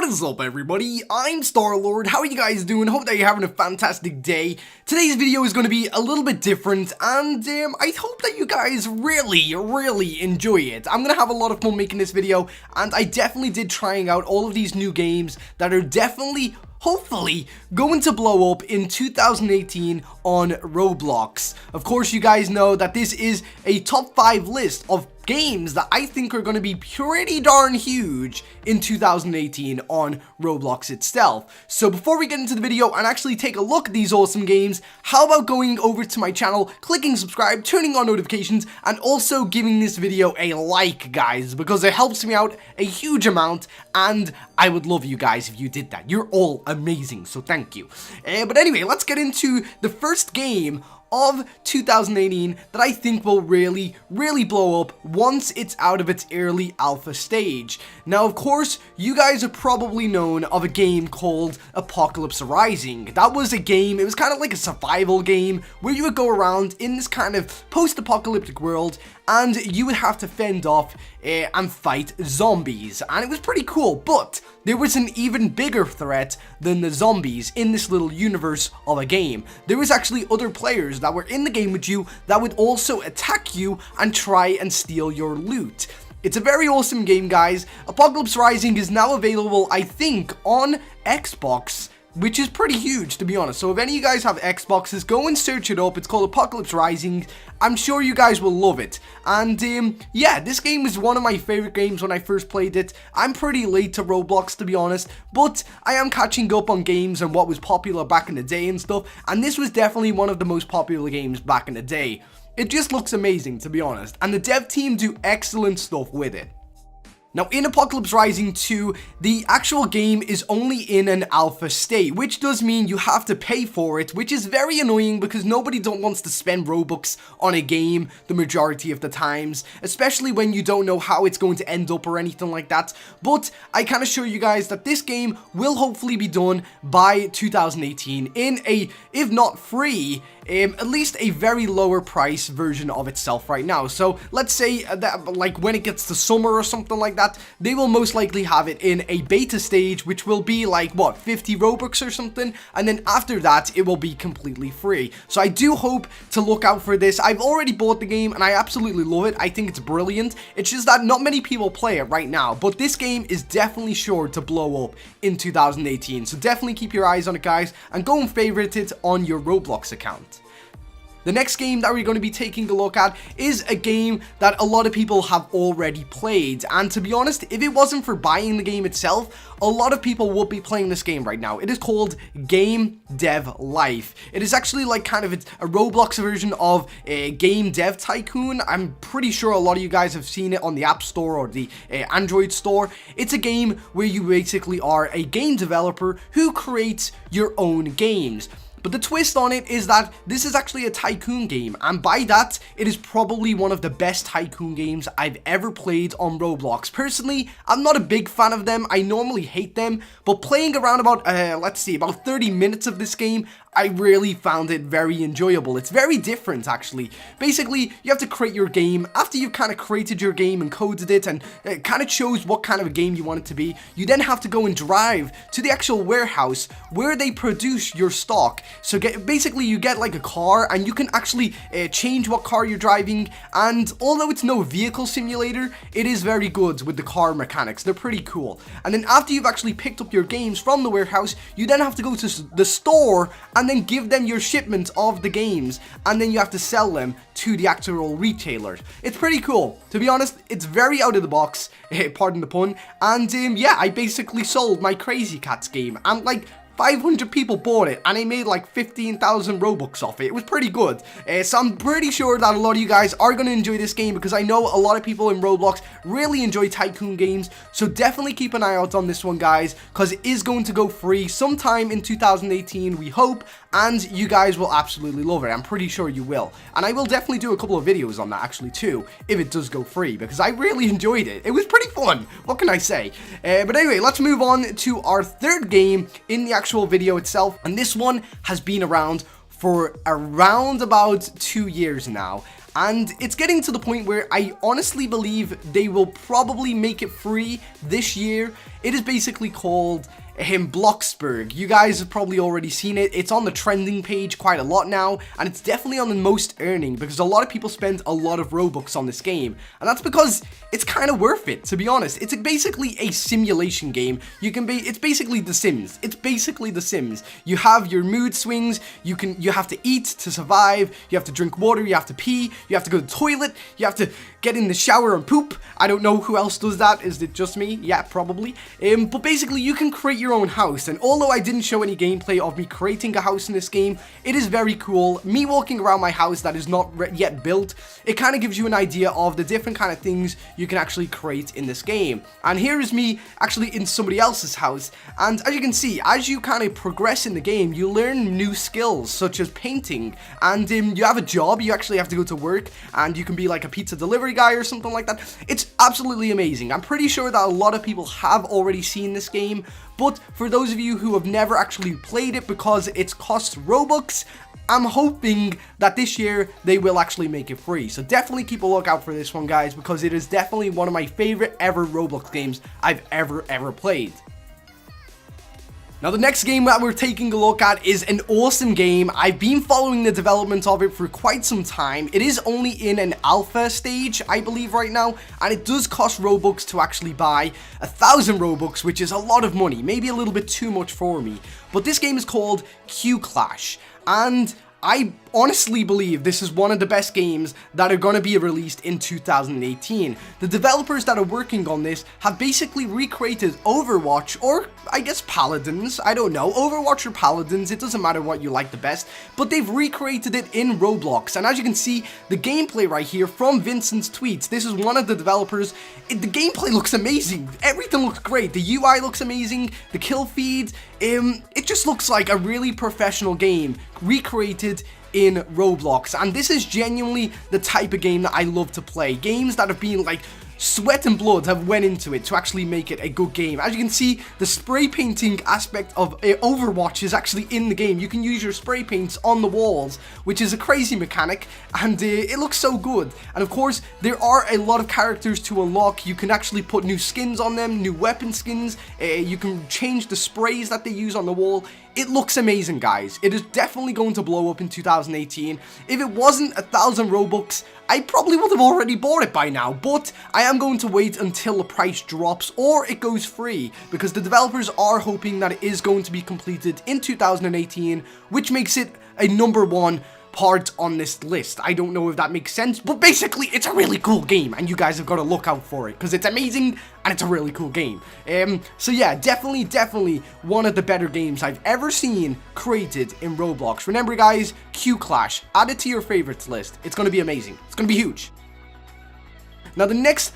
What is up, everybody? I'm Star-Lord. How are you guys doing? Hope that you're having a fantastic day. Today's video is going to be a little bit different, and I hope that you guys really enjoy it. I'm going to have a lot of fun making this video, and I definitely did trying out all of these new games that are definitely, hopefully, going to blow up in 2018 on Roblox. Of course, you guys know that this is a top 5 list of games that I think are going to be pretty darn huge in 2018 on Roblox itself. So before we get into the video and actually take a look at these awesome games, how about going over to my channel, clicking subscribe, turning on notifications, and also giving this video a like, guys, because it helps me out a huge amount, and I would love you guys if you did that. You're all amazing, so thank you. But anyway, let's get into the first game of 2018 that I think will really blow up once it's out of its early alpha stage. Now, of course, you guys are probably known of a game called Apocalypse Rising. That was a game, it was kind of like a survival game where you would go around in this kind of post-apocalyptic world and you would have to fend off and fight zombies, and it was pretty cool. But there was an even bigger threat than the zombies in this little universe of a game. There was actually other players that were in the game with you that would also attack you and try and steal your loot. It's a very awesome game, guys. Apocalypse Rising is now available, I think, on Xbox, which is pretty huge, to be honest. So if any of you guys have Xboxes, go and search it up. It's called Apocalypse Rising. I'm sure you guys will love it. And yeah, this game is one of my favorite games when I first played it. I'm pretty late to Roblox, to be honest, but I am catching up on games and what was popular back in the day and stuff, and this was definitely one of the most popular games back in the day. It just looks amazing, to be honest, and the dev team do excellent stuff with it. Now, in Apocalypse Rising 2, the actual game is only in an alpha state, which does mean you have to pay for it, which is very annoying because nobody wants to spend Robux on a game the majority of the times, especially when you don't know how it's going to end up or anything like that. But I can assure you guys that this game will hopefully be done by 2018 in a, if not free, at least a very lower price version of itself right now. So let's say that like when it gets to summer or something like that, they will most likely have it in a beta stage, which will be like, what, 50 Robux or something, and then after that it will be completely free. So I do hope to look out for this. I've already bought the game and I absolutely love it. I think it's brilliant. It's just that not many people play it right now, but this game is definitely sure to blow up in 2018. So definitely keep your eyes on it, guys, and go and favorite it on your Roblox account. The next game that we're going to be taking a look at is a game that a lot of people have already played, and to be honest, if it wasn't for buying the game itself, a lot of people would be playing this game right now. It is called Game Dev Life. It is actually like kind of a Roblox version of a Game Dev Tycoon. I'm pretty sure a lot of you guys have seen it on the App Store or the Android store. It's a game where you basically are a game developer who creates your own games. But the twist on it is that this is actually a tycoon game, and by that, it is probably one of the best tycoon games I've ever played on Roblox. Personally, I'm not a big fan of them. I normally hate them, but playing around about, let's see, about 30 minutes of this game, I really found it very enjoyable. It's very different, actually. Basically, you have to create your game. After you've kind of created your game and coded it and it kind of chose what kind of a game you want it to be, you then have to go and drive to the actual warehouse where they produce your stock. So basically, you get like a car and you can actually change what car you're driving. And although it's no vehicle simulator, it is very good with the car mechanics. They're pretty cool. And then after you've actually picked up your games from the warehouse, you then have to go to the store and then give them your shipment of the games, and then you have to sell them to the actual retailers. It's pretty cool. To be honest, it's very out of the box, pardon the pun, and yeah, I basically sold my Crazy Cats game, and like 500 people bought it, and I made like 15,000 Robux off it. It was pretty good. So I'm pretty sure that a lot of you guys are going to enjoy this game, because I know a lot of people in Roblox really enjoy tycoon games. So definitely keep an eye out on this one, guys, because it is going to go free sometime in 2018, we hope, and you guys will absolutely love it. I'm pretty sure you will. And I will definitely do a couple of videos on that, actually, too, if it does go free, because I really enjoyed it. It was pretty fun. What can I say? But anyway, let's move on to our third game in the actual video itself, and this one has been around for around about 2 years now, and it's getting to the point where I honestly believe they will probably make it free this year. It is basically called Bloxburg. You guys have probably already seen it. It's on the trending page quite a lot now, and it's definitely on the most earning because a lot of people spend a lot of Robux on this game, and that's because it's kind of worth it, to be honest. It's basically a simulation game. It's basically The Sims. It's basically The Sims. You have your mood swings. You have to eat to survive. You have to drink water. You have to pee. You have to go to the toilet. You have to get in the shower and poop. I don't know who else does that. Is it just me? Yeah, probably. But basically, you can create your own house, and although I didn't show any gameplay of me creating a house in this game, it is very cool. Me walking around my house that is not yet built, it kind of gives you an idea of the different kind of things you can actually create in this game. And here is me actually in somebody else's house, and as you can see, as you kind of progress in the game, you learn new skills such as painting, and you have a job. You actually have to go to work, and you can be like a pizza delivery guy or something like that. It's absolutely amazing. I'm pretty sure that a lot of people have already seen this game, but for those of you who have never actually played it because it costs Robux, I'm hoping that this year they will actually make it free. So definitely keep a lookout for this one, guys, because it is definitely one of my favorite ever Roblox games I've ever played. Now, the next game that we're taking a look at is an awesome game. I've been following the development of it for quite some time. It is only in an alpha stage, I believe, right now, and it does cost Robux to actually buy 1,000 Robux, which is a lot of money, maybe a little bit too much for me. But this game is called Q Clash, and I honestly believe this is one of the best games that are going to be released in 2018. The developers that are working on this have basically recreated Overwatch, or I guess Paladins, I don't know, Overwatch or Paladins, it doesn't matter what you like the best, but they've recreated it in Roblox. And as you can see, the gameplay right here from Vincent's tweets, this is one of the developers. The gameplay looks amazing, everything looks great, the UI looks amazing, the kill feed, it just looks like a really professional game recreated in Roblox, and this is genuinely the type of game that I love to play. Games that have been like sweat and blood have went into it to actually make it a good game. As you can see, the spray painting aspect of Overwatch is actually in the game. You can use your spray paints on the walls, which is a crazy mechanic, and it looks so good. And of course, there are a lot of characters to unlock. You can actually put new skins on them, new weapon skins. You can change the sprays that they use on the wall. It looks amazing, guys. It is definitely going to blow up in 2018. If it wasn't 1,000 Robux, I probably would have already bought it by now, but I am going to wait until the price drops or it goes free, because the developers are hoping that it is going to be completed in 2018, which makes it a #1 part on this list. I don't know if that makes sense, but basically it's a really cool game, and you guys have got to look out for it because it's amazing and it's a really cool game. So yeah, definitely one of the better games I've ever seen created in Roblox. Remember, guys, Q Clash, add it to your favorites list. It's going to be amazing. It's going to be huge. Now, the next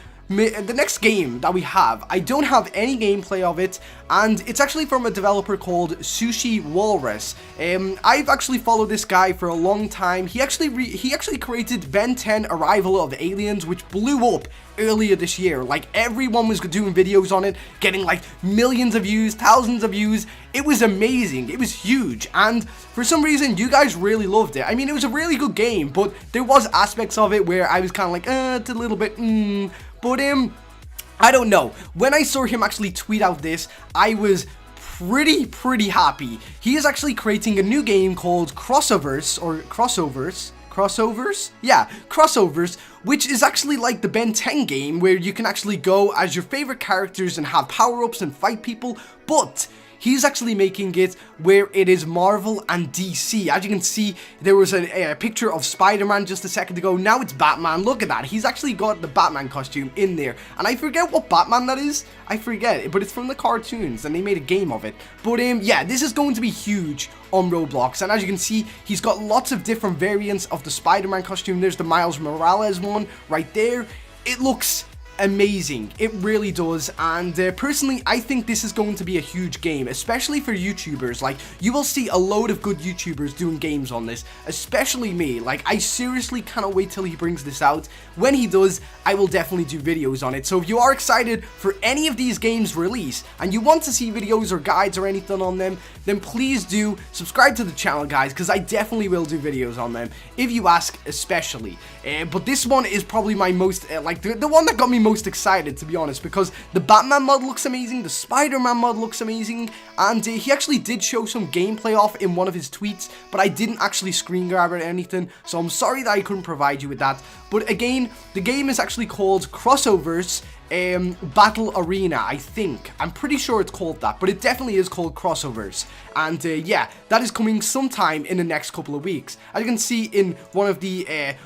game that we have, I don't have any gameplay of it, and it's actually from a developer called Sushi Walrus. I've actually followed this guy for a long time. He actually created Ben 10 Arrival of Aliens, which blew up earlier this year. Like, everyone was doing videos on it, getting like millions of views, thousands of views. It was amazing. It was huge, and for some reason you guys really loved it. I mean, it was a really good game, but there was aspects of it where I was kind of like, it's a little bit but I don't know. When I saw him actually tweet out this, I was pretty happy. He is actually creating a new game called Crossovers, yeah, Crossovers, which is actually like the Ben 10 game, where you can actually go as your favorite characters and have power-ups and fight people, but he's actually making it where it is Marvel and DC. As you can see, there was a picture of Spider-Man just a second ago. Now it's Batman. Look at that. He's actually got the Batman costume in there. And I forget what Batman that is. I forget it, but it's from the cartoons, and they made a game of it. But yeah, this is going to be huge on Roblox. And as you can see, he's got lots of different variants of the Spider-Man costume. There's the Miles Morales one right there. It looks amazing. It really does. And personally, I think this is going to be a huge game, especially for YouTubers. Like, you will see a load of good YouTubers doing games on this, especially me. Like, I seriously cannot wait till he brings this out. When he does, I will definitely do videos on it. So if you are excited for any of these games release and you want to see videos or guides or anything on them, then please do subscribe to the channel, guys, because I definitely will do videos on them if you ask, especially. But this one is probably my most like the one that got me most excited, to be honest, because the Batman mod looks amazing, the Spider-Man mod looks amazing, and he actually did show some gameplay off in one of his tweets, but I didn't actually screen grab it or anything, so I'm sorry that I couldn't provide you with that. But again, the game is actually called Crossovers Battle Arena, I think. I'm pretty sure it's called that, but it definitely is called Crossovers. And yeah, that is coming sometime in the next couple of weeks. As you can see in one of the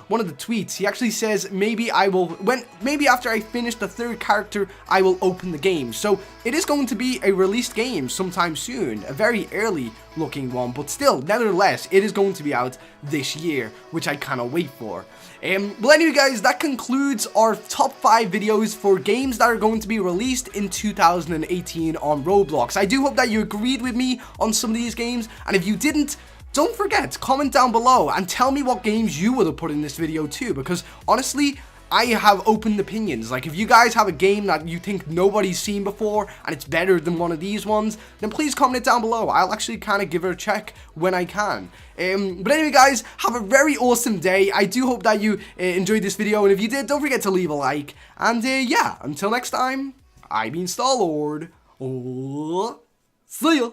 tweets, he actually says maybe after I finish the third character, I will open the game. So it is going to be a released game sometime soon, a very early looking one, but still, nevertheless, it is going to be out this year, which I cannot wait for. But anyway, guys, that concludes our top 5 videos for games that are going to be released in 2018 on Roblox. I do hope that you agreed with me on some of these games, and if you didn't, don't forget, comment down below and tell me what games you would have put in this video too, because honestly, I have open opinions. Like, if you guys have a game that you think nobody's seen before and it's better than one of these ones, then please comment it down below. I'll actually kind of give it a check when I can. But anyway, guys, have a very awesome day. I do hope that you enjoyed this video, and if you did, don't forget to leave a like. And yeah, until next time, I've been Star-Lord. See ya.